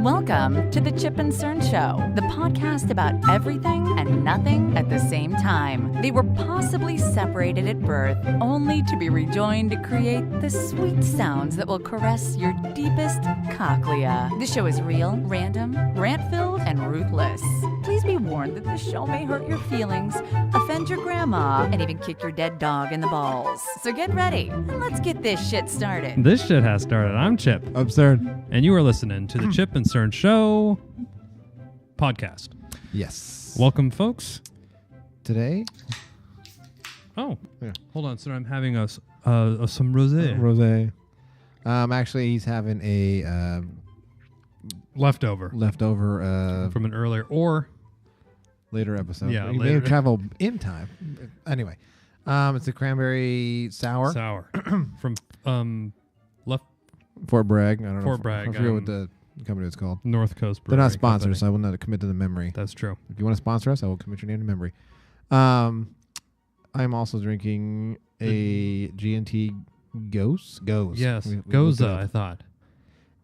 Welcome to the Chip and Cern Show, the podcast about everything and nothing at the same time. They were possibly separated at birth, only to be rejoined to create the sweet sounds that will caress your deepest cochlea. The show is real, random, rant-filled, and ruthless. Please be warned that the show may hurt your feelings, offend your grandma, and even kick your dead dog in the balls. So get ready, and let's get this shit started. This shit has started. I'm Chip. I'm Cern. And you are listening to the Chip and Cern Show podcast. Yes. Welcome, folks. Today? Oh, Yeah. Hold on, sir. I'm having some rosé. Rosé. Actually, he's having a Leftover leftover from an earlier or later episode. Yeah, he may later. have traveled in time. Anyway, it's a cranberry sour. from Fort Bragg. I don't know. Fort Bragg, I forget what the company is called. North Coast They're Brewery not sponsors, Company. so I will not commit to the memory. That's true. If you want to sponsor us, I will commit your name to memory. I'm also drinking a G&T Gose. Yes, We looked it Goza. up. I thought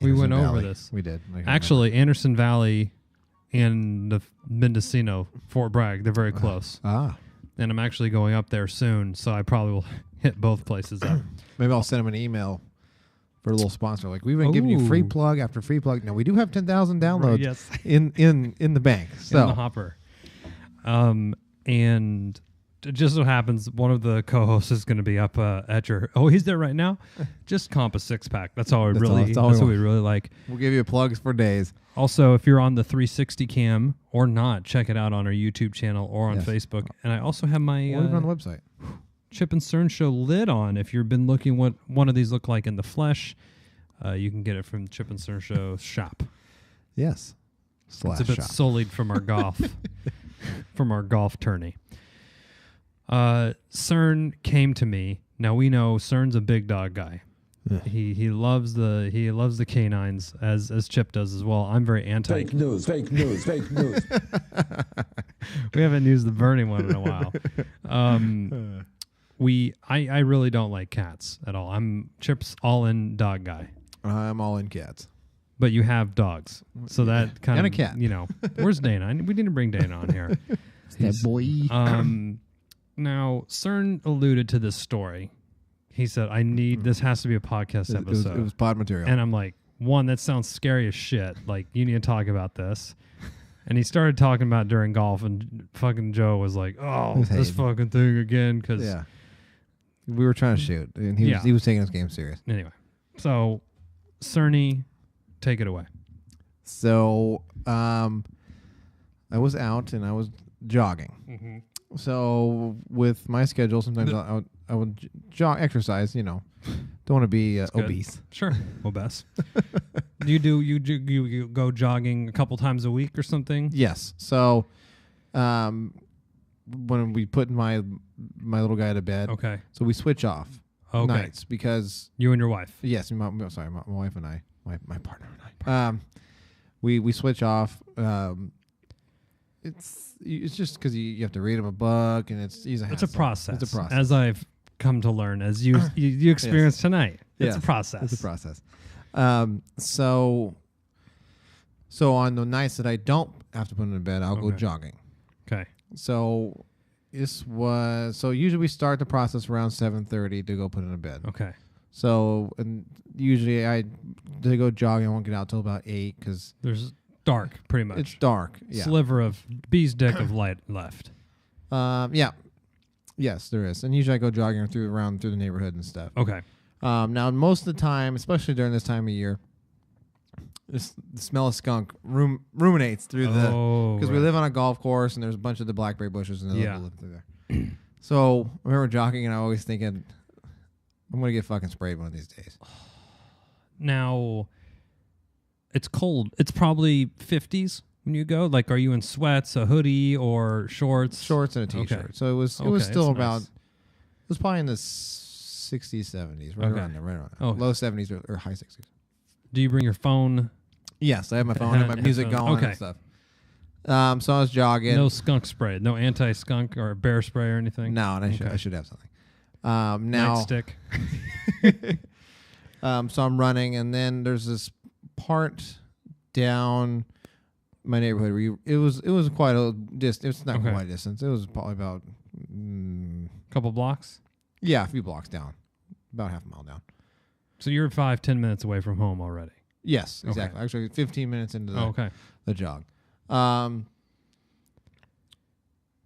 we Anderson went over Valley. this. We did. I can't Actually, Anderson Valley and the Mendocino, Fort Bragg, they're very close. remember. And I'm actually going up there soon, so I probably will hit both places up. Maybe I'll send him an email for a little sponsor. Like, we've been giving you free Ooh. plug after free plug. Now, we do have 10,000 downloads Yes. in the bank. So In the hopper. And it just so happens one of the co-hosts is going to be up at your... Oh, he's there right now? Just comp a six-pack. That's all we That's all- really... that's That's, all we what we want. really like. we'll give you plugs for days. Also, if you're on the 360 cam or not, check it out on our YouTube channel or on Yes. Facebook. And I also have my Or even on the website. Chip and Cern Show lid on. If you've been looking what one of these look like in the flesh, you can get it from Chip and Cern Show shop. Yes. It's a bit Shop. sullied from our golf, from our golf tourney. Cern came to me. Now we know Cern's a big dog guy. Yeah. He loves the canines as Chip does as well. I'm very anti. Fake news, fake news, fake news. We haven't used the burning one in a while. I really don't like cats at all. I'm Chip's all in dog guy. I'm all in cats. But you have dogs, so that kind And of a cat. You know, where's Dana? We need to bring Dana on here. That boy. Now Cern alluded to this story. He said, "I need this. Has to be a podcast episode." It was pod material. And I'm like, one, that sounds scary as shit. Like, you need to talk about this. And he started talking about it during golf, and fucking Joe was like, "Oh, was this hating. fucking thing again." Because yeah. We were trying to shoot, and he was taking his game serious. Anyway, so Cerny, take it away. So I was out and I was jogging. Mm-hmm. So with my schedule, sometimes I would jog, exercise. You know, don't want to be good. obese. Sure, well, best. You go jogging a couple times a week or something? Yes. So when we put my little guy to bed, Okay. so we switch off Okay. nights because You and your wife. yes, my wife and I, my partner and I, we switch off. It's just because you have to read him a book, and it's a It's a process. It's a process. As I've come to learn, as you experienced tonight. It's a Yes, process. It's a process. So on the nights that I don't have to put him in bed, I'll go Okay. jogging. Okay. So usually we start the process around 7:30 to go put him in bed. Okay. So and usually to go jogging, I won't get out till about 8 because There's dark, pretty much. it's dark. Yeah. Sliver of bee's dick of light left. Yeah. Yes, there is. And usually I go jogging through the neighborhood and stuff. Okay. Now, most of the time, especially during this time of year, the smell of skunk ruminates through because we live on a golf course and there's a bunch of the blackberry bushes and Yeah. live through there. So I remember jogging and I always thinking, I'm gonna get fucking sprayed one of these days. Now, it's cold. It's probably 50s when you go. Like, are you in sweats, a hoodie, or shorts? Shorts and a t-shirt. Okay. So it was Okay, still that's about nice. it was probably in the 60s, 70s, right Okay. around there, right around Oh. low 70s or high 60s. Do you bring your phone? Yes, I have my phone and my music going Okay. and stuff. So I was jogging. No skunk spray. No anti-skunk or bear spray or anything? No, and I Okay. should have something. Now, Nightstick. so I'm running, and then there's this part down my neighborhood where it was quite a distance. It's not quite a distance. It was probably about couple blocks. Yeah, a few blocks down, about half a mile down. So you're 5-10 minutes away from home already. Yes, exactly. Okay. Actually, 15 minutes into the jog. I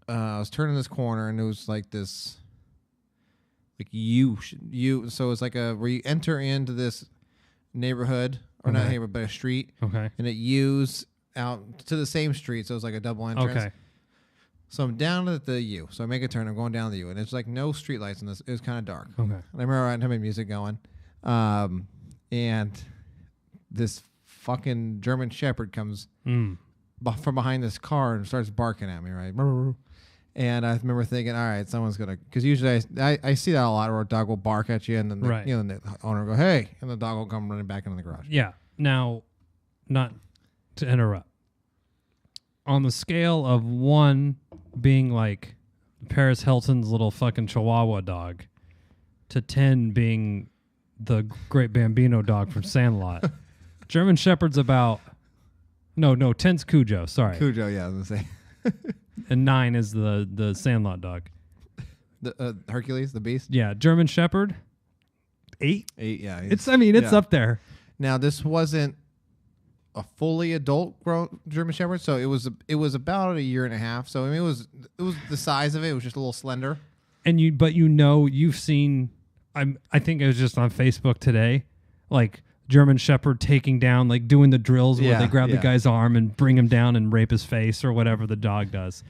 was turning this corner and it was like this, like so it's like where you enter into this neighborhood or not neighborhood but a street. Okay. And it U's out to the same street, so it's like a double entrance. Okay. So I'm down at the U. So I make a turn. I'm going down the U, and there's like no street lights in this. It was kind of dark. Okay. And I remember I had my music going, and this fucking German Shepherd comes from behind this car and starts barking at me, right? And I remember thinking, all right, someone's gonna, because usually I see that a lot where a dog will bark at you, and then the owner will go, hey, and the dog will come running back into the garage. Yeah. Now, not to interrupt. On the scale of 1 being like Paris Hilton's little fucking Chihuahua dog to 10 being the Great Bambino dog from Sandlot, German Shepherd's about... No, 10's Cujo, sorry. Cujo, yeah, I was going to say. And 9 is the Sandlot dog. The Hercules, the beast? Yeah, German Shepherd, 8? 8, yeah. It's up there. Now, this wasn't a fully adult grown German Shepherd, so it was about a year and a half. So I mean, it was the size of it. It was just a little slender. And you've seen. I think it was just on Facebook today, like German Shepherd taking down, like doing the drills where they grab the guy's arm and bring him down and rape his face or whatever the dog does.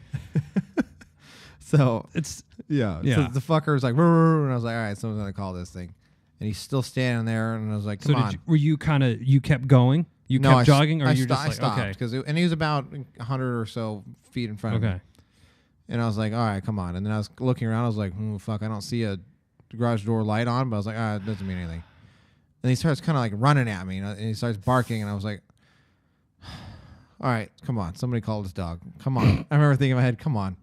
So it's So the fucker was like, and I was like, all right, someone's gonna call this thing, and he's still standing there, and I was like, come on. Were you you kept going? You kept jogging, or you just like, stopped, okay? And he was about 100 or so feet in front of me. And I was like, all right, come on. And then I was looking around. I was like, fuck, I don't see a garage door light on. But I was like, it doesn't mean anything. And he starts kind of like running at me, and he starts barking. And I was like, all right, come on. Somebody call this dog. Come on. I remember thinking in my head, come on.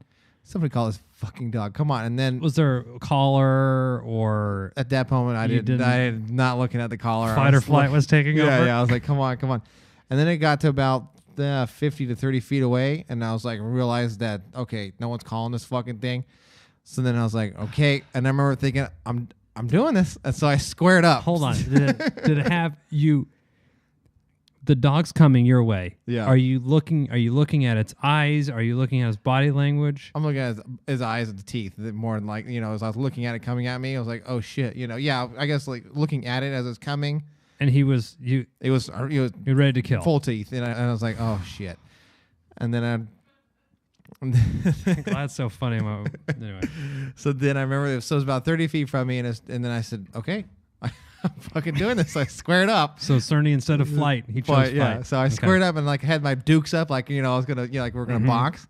Somebody call this fucking dog. Come on. And then... Was there a collar or... At that moment, I did not looking at the collar. Fight or flight was taking over? Yeah, I was like, come on. And then it got to about 50 to 30 feet away, and I was like, realized that, okay, no one's calling this fucking thing. So then I was like, okay. And I remember thinking, I'm doing this. And so I squared up. Hold on. Did it have you... The dog's coming your way. Yeah. Are you looking at its eyes? Are you looking at its body language? I'm looking at his eyes and the teeth. More than like, as I was looking at it coming at me, I was like, oh shit, yeah, I guess like looking at it as it's coming. And he was you're ready to kill. Full teeth. And I was like, oh shit. And then That's so funny. Anyway. So then I remember, so it was about 30 feet from me, and then I said, okay, I'm fucking doing this. I squared up. So Cerny, instead of flight, he chose flight. Yeah. So I squared up and like had my dukes up, like I was gonna, like we're gonna box.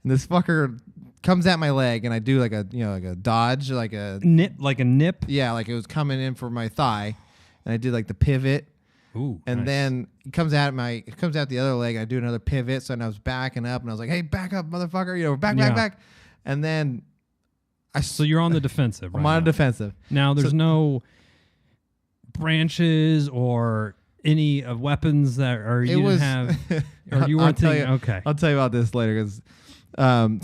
And this fucker comes at my leg, and I do like a dodge, like a nip. Yeah, like it was coming in for my thigh, and I did like the pivot. Ooh. And nice. then it comes out the other leg. And I do another pivot, so I was backing up, and I was like, hey, back up, motherfucker! Back. And then so you're on the defensive. Right I'm on now. the defensive. Now there's no branches or any weapons that didn't have, or you weren't thinking. Okay, I'll tell you about this later because,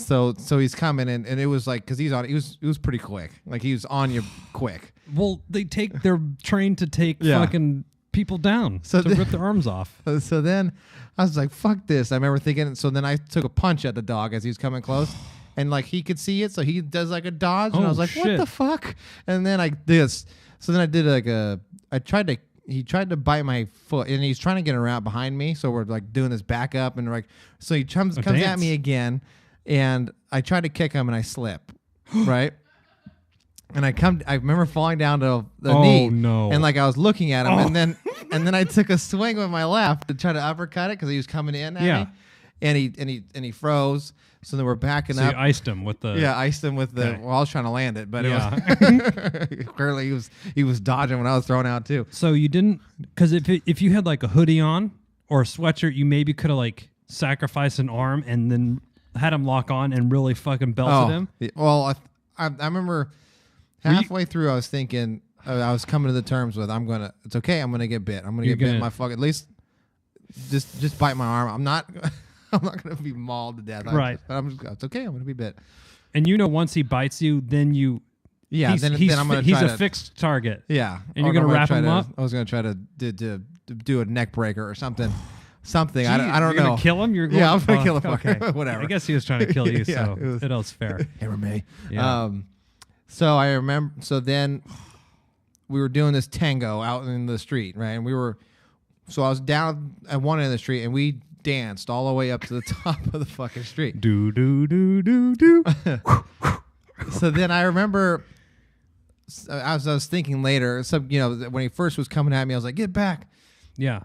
so he's coming in, and it was like because he was pretty quick, like he was on you quick. Well, they're trained to take fucking people down to rip their arms off. So then I was like, fuck this. I remember thinking. So then I took a punch at the dog as he was coming close. And like he could see it, so he does like a dodge, and I was like, "What the fuck?" And then so then I did he tried to bite my foot, and he's trying to get around behind me, so we're like doing this back up, and like, so he comes at me again, and I tried to kick him, and I slip, right? And I remember falling down to the knee, and like I was looking at him, and then I took a swing with my left to try to uppercut it because he was coming in at me, and he froze. So then we're backing up. So you iced him with the... Yeah, iced him with the... Okay. Well, I was trying to land it, but it was... Clearly, he was dodging when I was throwing out, too. So you didn't... Because if you had, like, a hoodie on or a sweatshirt, you maybe could have, like, sacrificed an arm and then had him lock on and really fucking belted him. Well, I remember halfway through, I was thinking, I was coming to the terms with it's okay. I'm gonna get bit. I'm gonna get bit in my fucking, at least just bite my arm. I'm not I'm not gonna be mauled to death. Right. It's okay. I'm gonna be bit. And once he bites you, then you. Yeah. Then I'm gonna. He's try a fixed target. Yeah. And you're gonna wrap him up. I was gonna try to do a neck breaker or something. Something. Gee, I don't you're know. gonna kill him? You're going, I'm gonna kill him. Okay. Whatever. I guess he was trying to kill you, Yeah, so it was fair. Hammer me. Yeah. So I remember. So then we were doing this tango out in the street, right? And I was down at one end of the street, and we danced all the way up to the top of the fucking street. Do do do do do. So then I remember, as I was thinking later, when he first was coming at me, I was like, "Get back!" Yeah.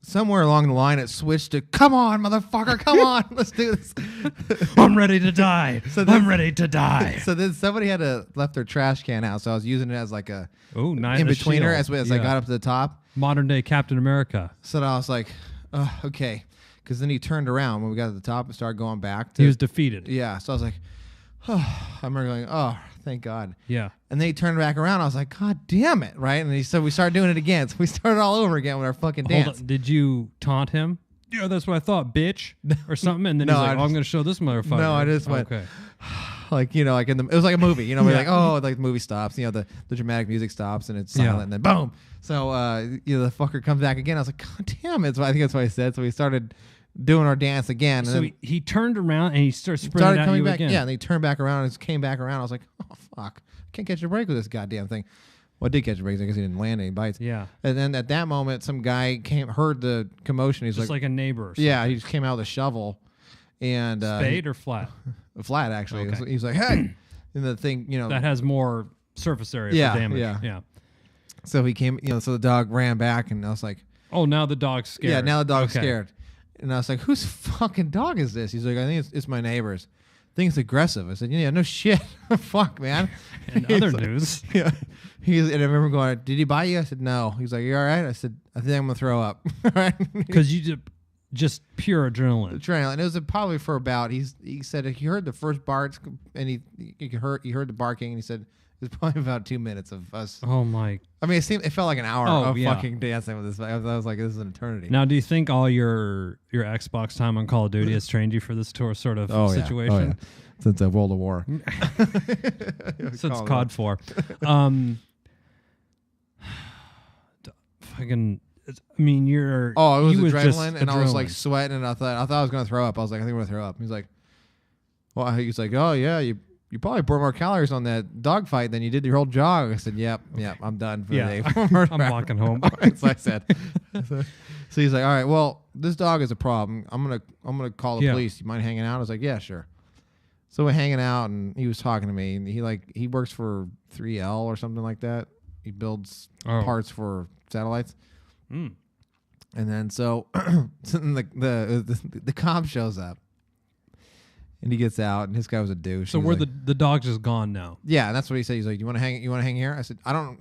Somewhere along the line, it switched to, "Come on, motherfucker, come on, let's do this." I'm ready to die. I'm ready to die. So then somebody had left their trash can out, so I was using it as like a nice in-betweener as I got up to the top. Modern day Captain America. So then I was like, oh, okay. Because then he turned around when we got to the top and started going back. He was defeated. Yeah. So I was like, oh. I remember going, oh, thank God. Yeah. And then he turned back around. I was like, God damn it. Right. And he said, we started doing it again. So we started all over again with our fucking dance. Hold on. Did you taunt him? Yeah, that's what I thought, bitch. Or something. And then No, he's like, I I'm going to show this motherfucker. No, I just went, okay. Like, it was like a movie, we're like, oh, like the movie stops, the dramatic music stops and it's silent and then boom. So, the fucker comes back again. I was like, God damn it. So I think that's what I said. So we started doing our dance again. And So then he turned around and he started sprinting at you back again. Yeah, and he turned back around and came back around. I was like, oh, fuck. Can't catch a break with this goddamn thing. Well, I did catch a break. I guess he didn't land any bites. Yeah. And then at that moment, some guy heard the commotion. He's Just like a neighbor or something. yeah, he just came out with a shovel. And Spade or flat? flat, actually. Okay. He's like, hey. And the thing, That has more surface area Yeah, for damage. yeah. So he came, so the dog ran back, and I was like, oh, now the dog's scared. yeah, now the dog's Okay. scared. And I was like, whose fucking dog is this? He's like, I think it's my neighbor's. I think it's aggressive. I said, yeah, no shit. Fuck, man. In He's other like- news. Yeah. And I remember going, did he bite you? I said, no. He's like, you all right? I said, I think I'm going to throw up. Right? Because you just pure adrenaline. Adrenaline. It was probably for about, he said he heard the first barks, and he heard the barking, and he said, it was probably about 2 minutes of us. Oh, my. I mean, it felt like an hour Oh, of yeah. fucking dancing with this. I was like, this is an eternity. Now, do you think all your Xbox time on Call of Duty has trained you for this sort of situation? Oh, yeah. Since World of War. Since COD 4. Fucking, I mean, you're. Oh, it was you just adrenaline, and I was like adrenaline. sweating, and I thought I was gonna throw up. I was like, I think I'm gonna throw up. He's like, well, he's like, oh yeah, you probably burned more calories on that dogfight than you did your whole jog. I said, yep, I'm done for the day. I'm walking home. That's what I said. So he's like, all right, well, this dog is a problem. I'm gonna call the police. You mind hanging out? I was like, yeah, sure. So we're hanging out, and he was talking to me, and he works for 3L or something like that. He builds parts for satellites. Mm. And then so the cop shows up, and he gets out, and this guy was a douche. So He's where like, the dog's just gone now. yeah, and that's what he said. He's like, you want to hang here? I said, I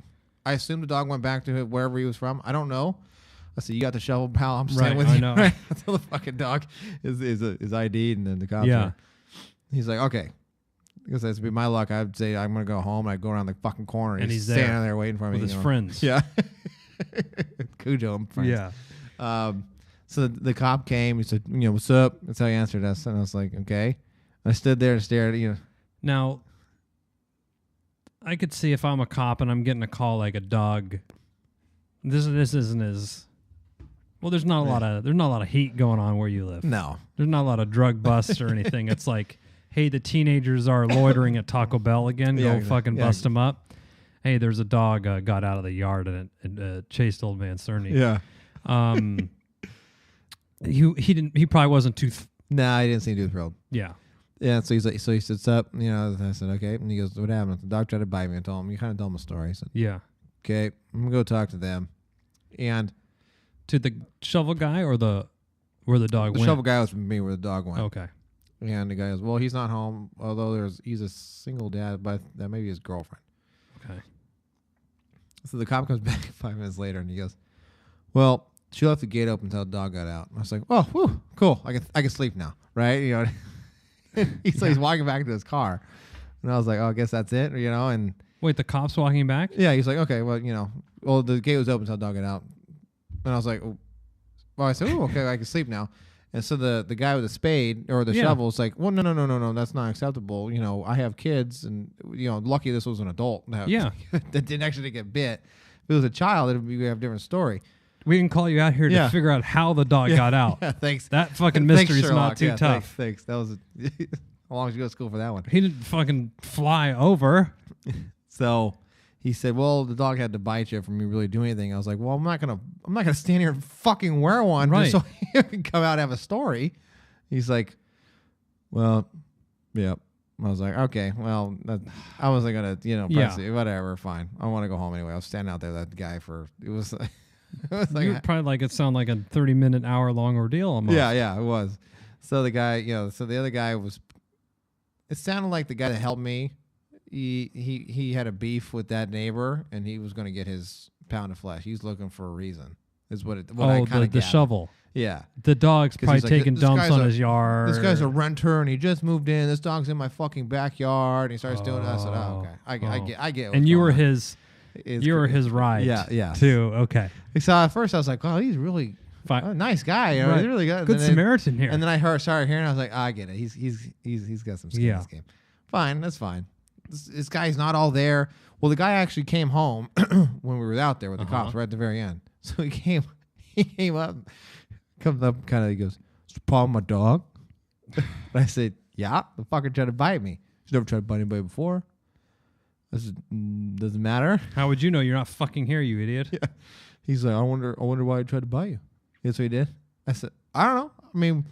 assumed the dog went back to wherever he was from. I don't know. I said, you got the shovel, pal. I'm staying with I you. know. Right? Until the fucking dog is ID'd, and then the cops. Yeah. Are, he's like, okay. Because that's be my luck. I'd say I'm gonna go home. I'd go around the fucking corner, And he's standing there there waiting for me with his friends. Yeah. Cujo and friends. Yeah. So the cop came. He said, what's up? That's how he answered us. And I was like, okay. I stood there and stared at Now, I could see if I'm a cop and I'm getting a call like a dog. This isn't as well. There's not a lot of heat going on where you live. No. There's not a lot of drug busts or anything. It's like, hey, the teenagers are loitering at Taco Bell again. Yeah, Go exactly. fucking Yeah. bust them up. Hey, there's a dog got out of the yard and it chased old man Cerny. Yeah. He probably wasn't too. Nah, he didn't seem too thrilled. Yeah. Yeah, so he's like, he sits up, I said, okay. And he goes, what happened? The dog tried to bite me. I told him, you kind of told him a story. I said, Yeah. okay, I'm going to go talk to them. And To the shovel guy or where the dog the went? shovel guy was with me where the dog went. Okay. And the guy goes, well, he's not home, although he's a single dad, but that may be his girlfriend. Okay. So the cop comes back 5 minutes later, and he goes, well, she left the gate open until the dog got out. And I was like, oh, whew, cool. I can sleep now, right? He's walking back to his car. And I was like, oh, I guess that's it, And Wait, the cops walking back? Yeah, he's like, okay, well, well, the gate was open, so I'll dog it out. And I was like, well, I said, oh, okay, I can sleep now. And so the guy with the spade or the shovel is like, well, no, that's not acceptable. I have kids, and lucky this was an adult. That didn't actually get bit. If it was a child, we'd have a different story. We can call you out here to figure out how the dog got out. Yeah, thanks. That fucking mystery's not too tough. Thanks. That was how long did you go to school for that one? He didn't fucking fly over. So he said, well, the dog had to bite you for me really do anything. I was like, well, I'm not gonna stand here and fucking wear one just so you can come out and have a story. He's like, well, yeah. I was like, okay, well, I wasn't gonna, press it. Whatever, fine. I want to go home anyway. I was standing out there, that guy it was like, you probably like it sound like a 30-minute, hour-long ordeal almost. Yeah, it was. So the guy, so the other guy was. It sounded like the guy that helped me. He had a beef with that neighbor, and he was going to get his pound of flesh. He's looking for a reason. Is what I kind of the shovel. Yeah, the dog's probably like, taking dumps on his yard. This guy's a renter, and he just moved in. This dog's in my fucking backyard, and he starts doing that. I said, oh, okay, I get. And you were his. You were his ride. Yeah. Too okay. So at first I was like, oh, he's really nice guy. He's really good Samaritan here. And then I started hearing. I was like, I get it. He's got some skin in this game. Fine, that's fine. This guy's not all there. Well, the guy actually came home when we were out there with the cops right at the very end. So he came up, comes up, kind of, he goes, "Is the problem my dog?" And I said, "Yeah, the fucker tried to bite me. He's never tried to bite anybody before." I said, "Doesn't matter." How would you know? You're not fucking here, you idiot. Yeah. He's like, I wonder why he tried to bite you. Guess what he did? I said, I don't know. I mean,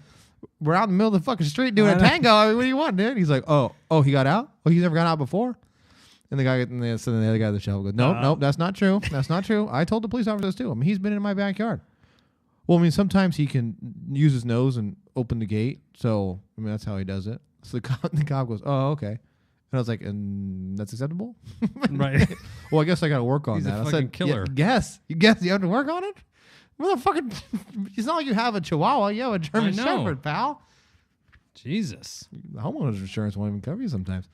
we're out in the middle of the fucking street doing a tango. I mean, what do you want, dude? He's like, oh, he got out? Oh, he's never gone out before? And so then the other guy at the shovel goes, nope, that's not true. That's not true. I told the police officers too. I mean, he's been in my backyard. Well, I mean, sometimes he can use his nose and open the gate. So, I mean, that's how he does it. So the cop goes, oh, okay. And I was like, and that's acceptable? Right. Well, I guess I got to work on He's that. a fucking killer. Yes. You guess you have to work on it? Motherfucking, it's not like you have a Chihuahua. You have a German Shepherd, pal. Jesus. The homeowner's insurance won't even cover you sometimes.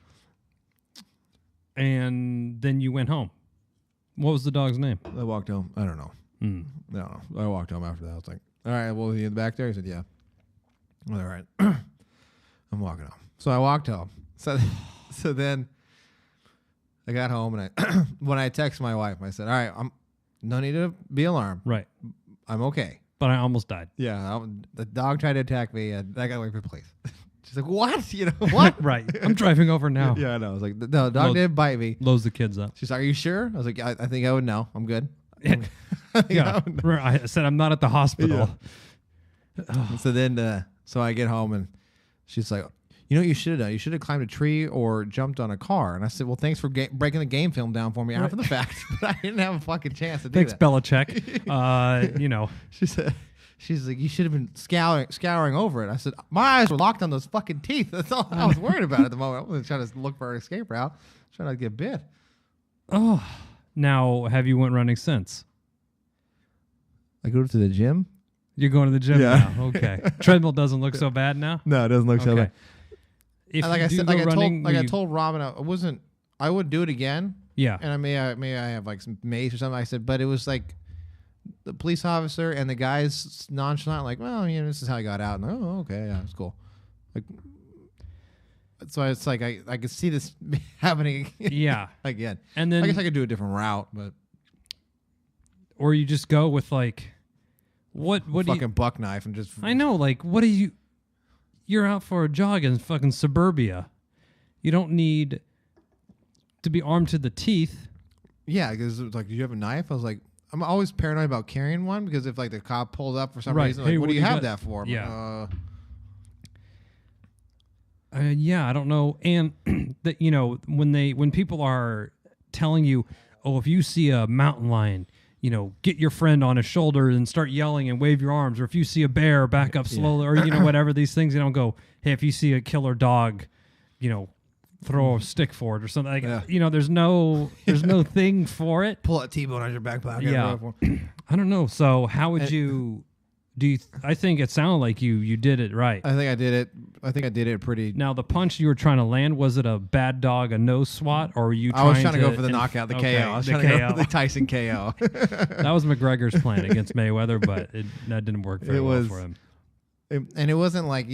And then you went home. What was the dog's name? I walked home. I don't know. No. I walked home after that. I was like, all right, well, he in the back there? He said, yeah. Well, all right. I'm walking home. So I walked home. So then I got home, and when I texted my wife, I said, all right, no need to be alarmed. Right. I'm okay. But I almost died. Yeah. The dog tried to attack me, and I got away from the police. She's like, what? What? Right. I'm driving over now. Yeah, I know. I was like, no, the dog didn't bite me. Loads the kids up. She's like, are you sure? I was like, I think I would know. I'm good. I said, I'm not at the hospital. Yeah. So then, so I get home, and she's like, you know what you should have done? You should have climbed a tree or jumped on a car. And I said, well, thanks for breaking the game film down for me after the fact. But I didn't have a fucking chance to do that. Thanks, Belichick. She's like, you should have been scouring over it. I said, my eyes were locked on those fucking teeth. That's all I was worried about at the moment. I wasn't trying to look for an escape route. I was trying not to get bit. Oh, now have you went running since? I go to the gym. You're going to the gym now. Okay. Treadmill doesn't look so bad now? No, it doesn't look so bad. If like you I do said, go like running, I told Robin, I would do it again. Yeah. And I have like some mace or something. I said, but it was like the police officer and the guy's nonchalant, like, well, this is how I got out. And oh, okay, yeah, it's cool. Like, so it's like I could see this happening. Yeah. Again. And then I guess I could do a different route, but or you just go with like what fucking buck knife and just I know, like what do you're out for a jog in fucking suburbia. You don't need to be armed to the teeth. Yeah, because it was like, do you have a knife? I was like, I'm always paranoid about carrying one because if like the cop pulls up for some reason, like, what do you have that for? Yeah. Yeah, I don't know. And that when people are telling you, oh, if you see a mountain lion, get your friend on his shoulder and start yelling and wave your arms. Or if you see a bear, back up slowly. Or, whatever these things, don't go, hey, if you see a killer dog, throw a stick for it or something. Like, there's no thing for it. Pull a T-bone out of your back pocket. Yeah. I don't know. So how would you I think it sounded like you did it right. I think I did it. I think I did it pretty. Now, the punch you were trying to land, was it a bad dog, a nose swat, or were you I was trying to go for the knockout, the okay, KO. I was the trying to go KO. for the Tyson KO. That was McGregor's plan against Mayweather, but that didn't work very well for him. And it wasn't like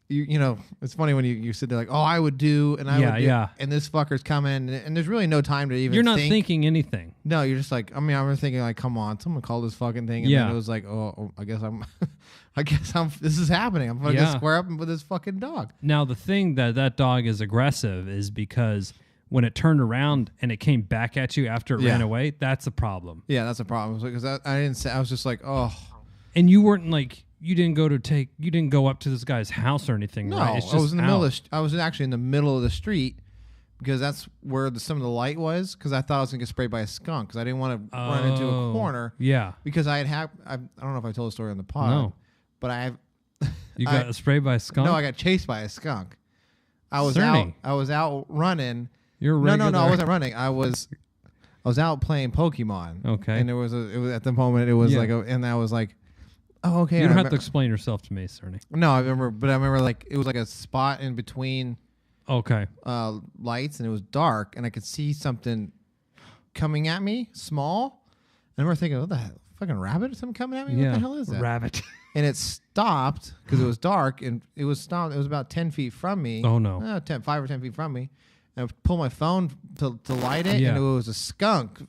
you know, it's funny when you sit there like, oh, I would do, and I would do, and this fucker's coming, and there's really no time to even. You're not thinking anything. No, you're just like, I mean, I was thinking like, come on, someone call this fucking thing, and then it was like, oh, I guess I'm, this is happening. I'm gonna go square up with this fucking dog. Now the thing that dog is aggressive is because when it turned around and it came back at you after it ran away, that's a problem. Yeah, that's a problem because I didn't say. I was just like, oh, and you weren't like. You didn't go up to this guy's house or anything, no, right? It's just I was in the middle. I was actually in the middle of the street because that's where some of the light was. Because I thought I was gonna get sprayed by a skunk because I didn't want to run into a corner. Yeah, because I don't know if I told the story on the pod. No, but you got sprayed by a skunk. No, I got chased by a skunk. I was out running. You're no, I wasn't running. I was out playing Pokemon. Okay, and it was at the moment it was and I was like. Oh, okay. You don't have to explain yourself to me, Cerny. No, I remember like it was like a spot in between lights and it was dark and I could see something coming at me, small. And I remember thinking, what the hell? Fucking rabbit or something coming at me? Yeah. What the hell is that? Rabbit. And it stopped because it was dark and it was stopped. It was about 10 feet from me. Oh, no. 5 or 10 feet from me. And I pulled my phone to light it, and it was a skunk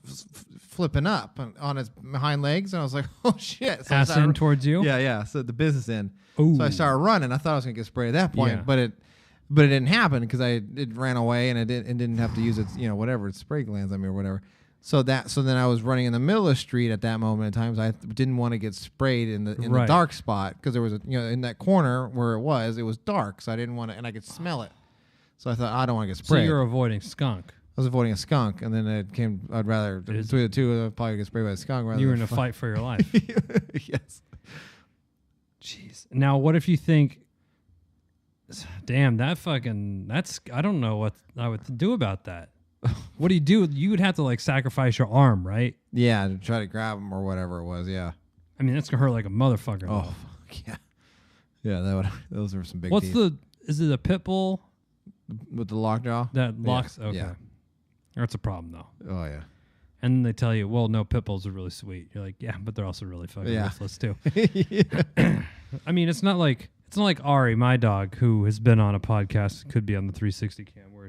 flipping up on its hind legs, and I was like, "Oh shit!" So ass in towards you. Yeah. So the business end. Ooh. So I started running. I thought I was gonna get sprayed at that point, but it didn't happen because it ran away, and it didn't have to use its whatever its spray glands on me or whatever. So then I was running in the middle of the street at that moment in time. So I didn't want to get sprayed in the dark spot because there was in that corner where it was dark, so I didn't want to, and I could smell it. So I thought, I don't want to get sprayed. So you're avoiding skunk. I was avoiding a skunk, and then I'd rather, between the two, I'd probably get sprayed by a skunk. Rather you were than in a fight for your life. Yes. Jeez. Now, what if you think, damn, I don't know what I would do about that. What do? You would have to like sacrifice your arm, right? Yeah, to try to grab him or whatever it was, yeah. I mean, that's going to hurt like a motherfucker. Oh, fuck, yeah. Yeah, those were some big teeth. Is it a pit bull? With the lockjaw? That locks? Yeah. Okay. Yeah. That's a problem, though. Oh, yeah. And then they tell you, well, no, pit bulls are really sweet. You're like, yeah, but they're also really fucking ruthless, too. I mean, it's not like Ari, my dog, who has been on a podcast, could be on the 360 cam, where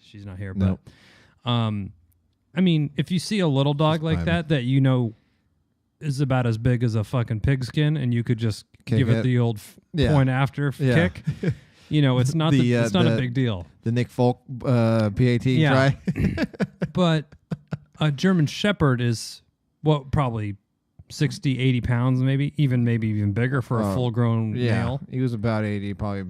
she's not here. Nope. But, I mean, if you see a little dog like that is about as big as a fucking pigskin, and you could just give it the old point after kick. It's not it's not a big deal. The Nick Folk PAT try. But a German Shepherd is probably 60, 80 pounds, maybe even bigger for a full-grown male. He was about 80, probably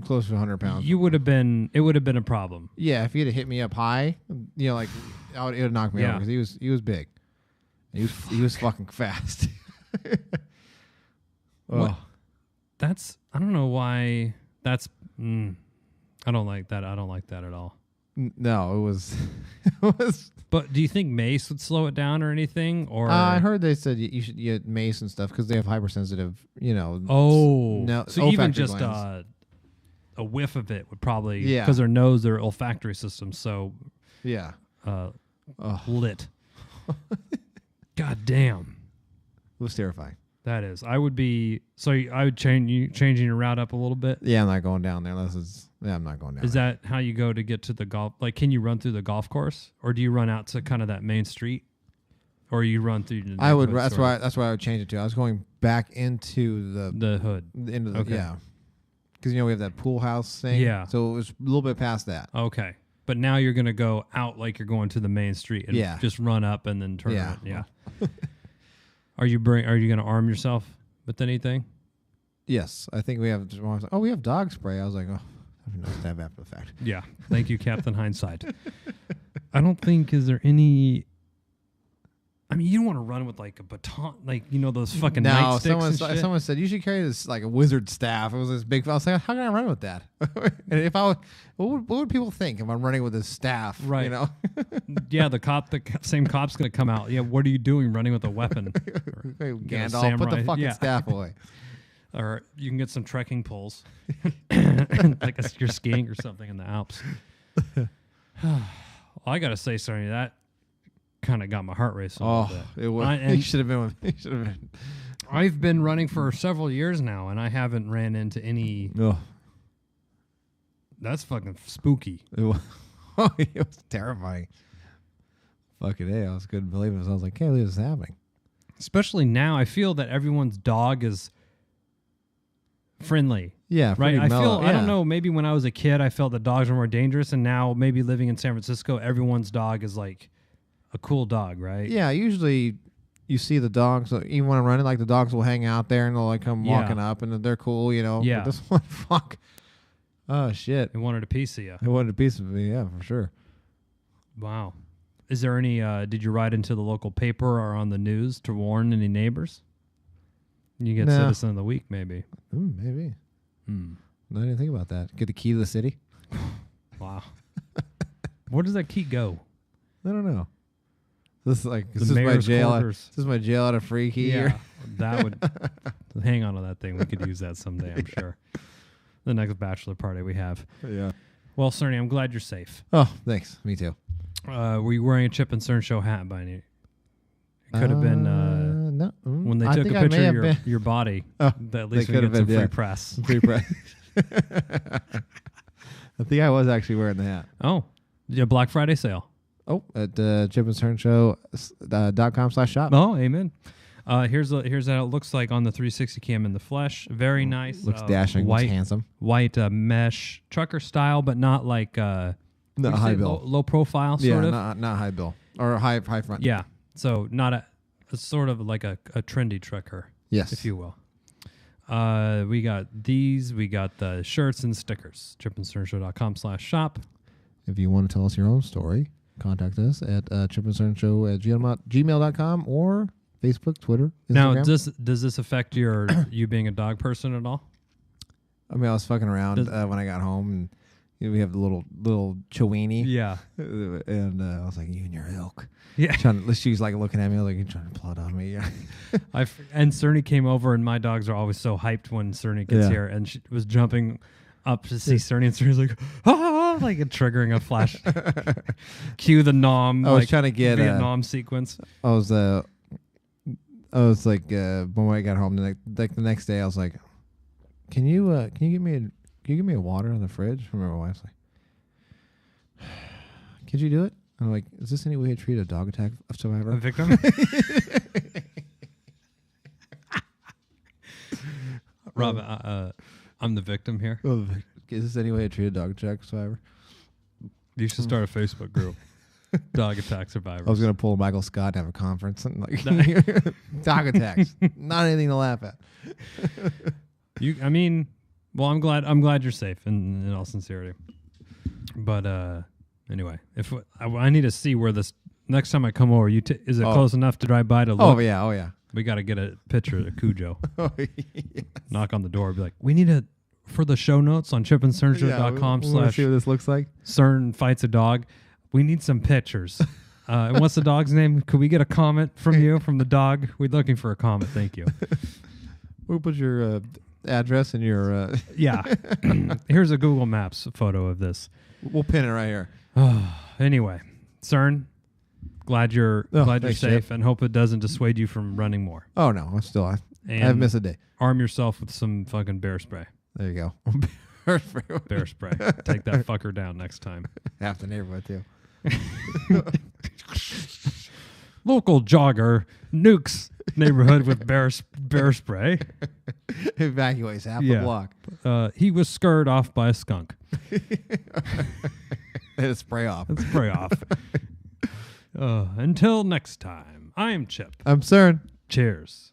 close to 100 pounds. It would have been a problem. Yeah, if he had hit me up high, it would knock me over because he was big. He was fucking fast. What? I don't know why that's. I don't like that. I don't like that at all. No, it was. But do you think mace would slow it down or anything? Or I heard they said you should get mace and stuff because they have hypersensitive. So even just a whiff of it would probably because their olfactory system so lit. God damn, it was terrifying. That is. I would be. So I would changing your route up a little bit. Yeah, I'm not going down there unless it's. Yeah, I'm not going down. Is that how you go to get to the golf? Like, can you run through the golf course, or do you run out to kind of that main street, or you run through? I would. That's why I would change it to. I was going back into the hood. Into the because we have that pool house thing. Yeah. So it was a little bit past that. Okay. But now you're gonna go out like you're going to the main street and just run up and then turn around. Yeah. Are you gonna arm yourself with anything? Yes, I think we have. Oh, we have dog spray. I was like, oh, nice to have after the fact. Yeah, thank you, Captain Hindsight. I don't think is there any. I mean, you don't want to run with like a baton, like those fucking No, nightsticks and shit. someone said you should carry this like a wizard staff. It was this big. I was like, how can I run with that? And if I, what would people think if I'm running with this staff? Right. You know. Yeah, the same cop's gonna come out. Yeah, what are you doing running with a weapon? Hey, Get a Gandalf, put the samurai- fucking yeah. staff away. Or you can get some trekking poles, like you're skiing or something in the Alps. Well, I gotta say, Sonny, that kind of got my heart racing a little bit. It was. You should have been with me. Should have been. I've been running for several years now, and I haven't ran into any. Oh, That's fucking spooky. it was, it was terrifying. Fucking A, I was couldn't believe it. I was like, can't believe this is happening. Especially now, I feel that everyone's dog is friendly. Yeah, Right. pretty I mellow, feel. I don't know. Maybe when I was a kid, I felt that dogs were more dangerous, and now maybe living in San Francisco, everyone's dog is like a cool dog, right? Yeah, usually you see the dogs, even when I'm running, like the dogs will hang out there and they'll like come Yeah. walking up and they're cool, you know. Yeah. But this one, fuck. Oh, shit. They wanted a piece of you. It wanted a piece of me, yeah, for sure. Wow. Is there any? Did you write into the local paper or on the news to warn any neighbors? You get No. Citizen of the Week, maybe. Maybe. Hmm. I didn't think about that. Get the key to the city? Wow. Where does that key go? I don't know. This is like The this is my mayor's jail. quarters. This is my jail out of free key. Yeah, Here. that would hang on to that thing. We could use that someday, I'm sure. The next bachelor party we have. Yeah. Well, Cerny, I'm glad you're safe. Oh, thanks. Me too. Were you wearing a Chip and Cern show hat by any? It could have been no. when they I took think a I may picture of have been. your body. Oh, That at least they we could get have some been, free yeah. press. Free press. I think I was actually wearing the hat. Oh, yeah, Black Friday sale. Oh, at chipandcernshow.com/shop. Oh, amen. Here's how it looks like on the 360 cam in the flesh. Very nice. Looks dashing. Looks White, handsome. white mesh trucker style, but not like Not what'd you high say, bill. low profile Yeah, sort of. not high bill or high front. Yeah, so not a sort of like a trendy trucker, Yes. if you will. We got these. We got the shirts and stickers. chipandcernshow.com/shop. If you want to tell us your own story, contact us at chipandcernshow@gmail.com or Facebook, Twitter, Instagram. Now, does this affect you being a dog person at all? I mean, I was fucking around when I got home, and we have the little Chiweenie. Yeah. And I was like, you and your ilk. Yeah. She's like looking at me like, you're trying to plot on me. And Cerny came over, and my dogs are always so hyped when Cerny gets Yeah. here, and she was jumping up to see Cerny, and Cerny's like, ah, like triggering a flash. Cue the nom. I was like, trying to get Vietnam sequence. I was like when I got home the next day I was like, can you give me a water in the fridge? Remember my wife's like, could you do it? I'm like, is this any way to treat a dog attack survivor? A victim. Rob, I'm the victim here. Is this any way to treat a dog attack survivor? You should start a Facebook group. Dog attack survivors. I was gonna pull Michael Scott and have a conference and like dog attacks. Not anything to laugh at. I mean, well, I'm glad you're safe in all sincerity. But anyway, if I need to see where this next time I come over, is it close enough to drive by to look? Oh yeah. We got to get a picture of Cujo. Oh, yes. Knock on the door, be like, we need for the show notes on chipandcernshow.com we wanna see what this looks like. Cern fights a dog. We need some pictures. And what's the dog's name? Could we get a comment from you, from the dog? We're looking for a comment. Thank you. We'll put your address and your. Yeah. Here's a Google Maps photo of this. We'll pin it right here. Anyway, Cern, glad you're thanks, safe, Chip. and hope it doesn't dissuade you from running more. Oh no, I And haven't missed a day. Arm yourself with some fucking bear spray. There you go. Bear spray. Take that fucker down next time. Half the neighborhood too. Local jogger nukes neighborhood with bear spray. Evacuates half the block. He was scared off by a skunk. And spray off. Let's spray off. Until next time, I am Chip. I'm Cern. Cheers.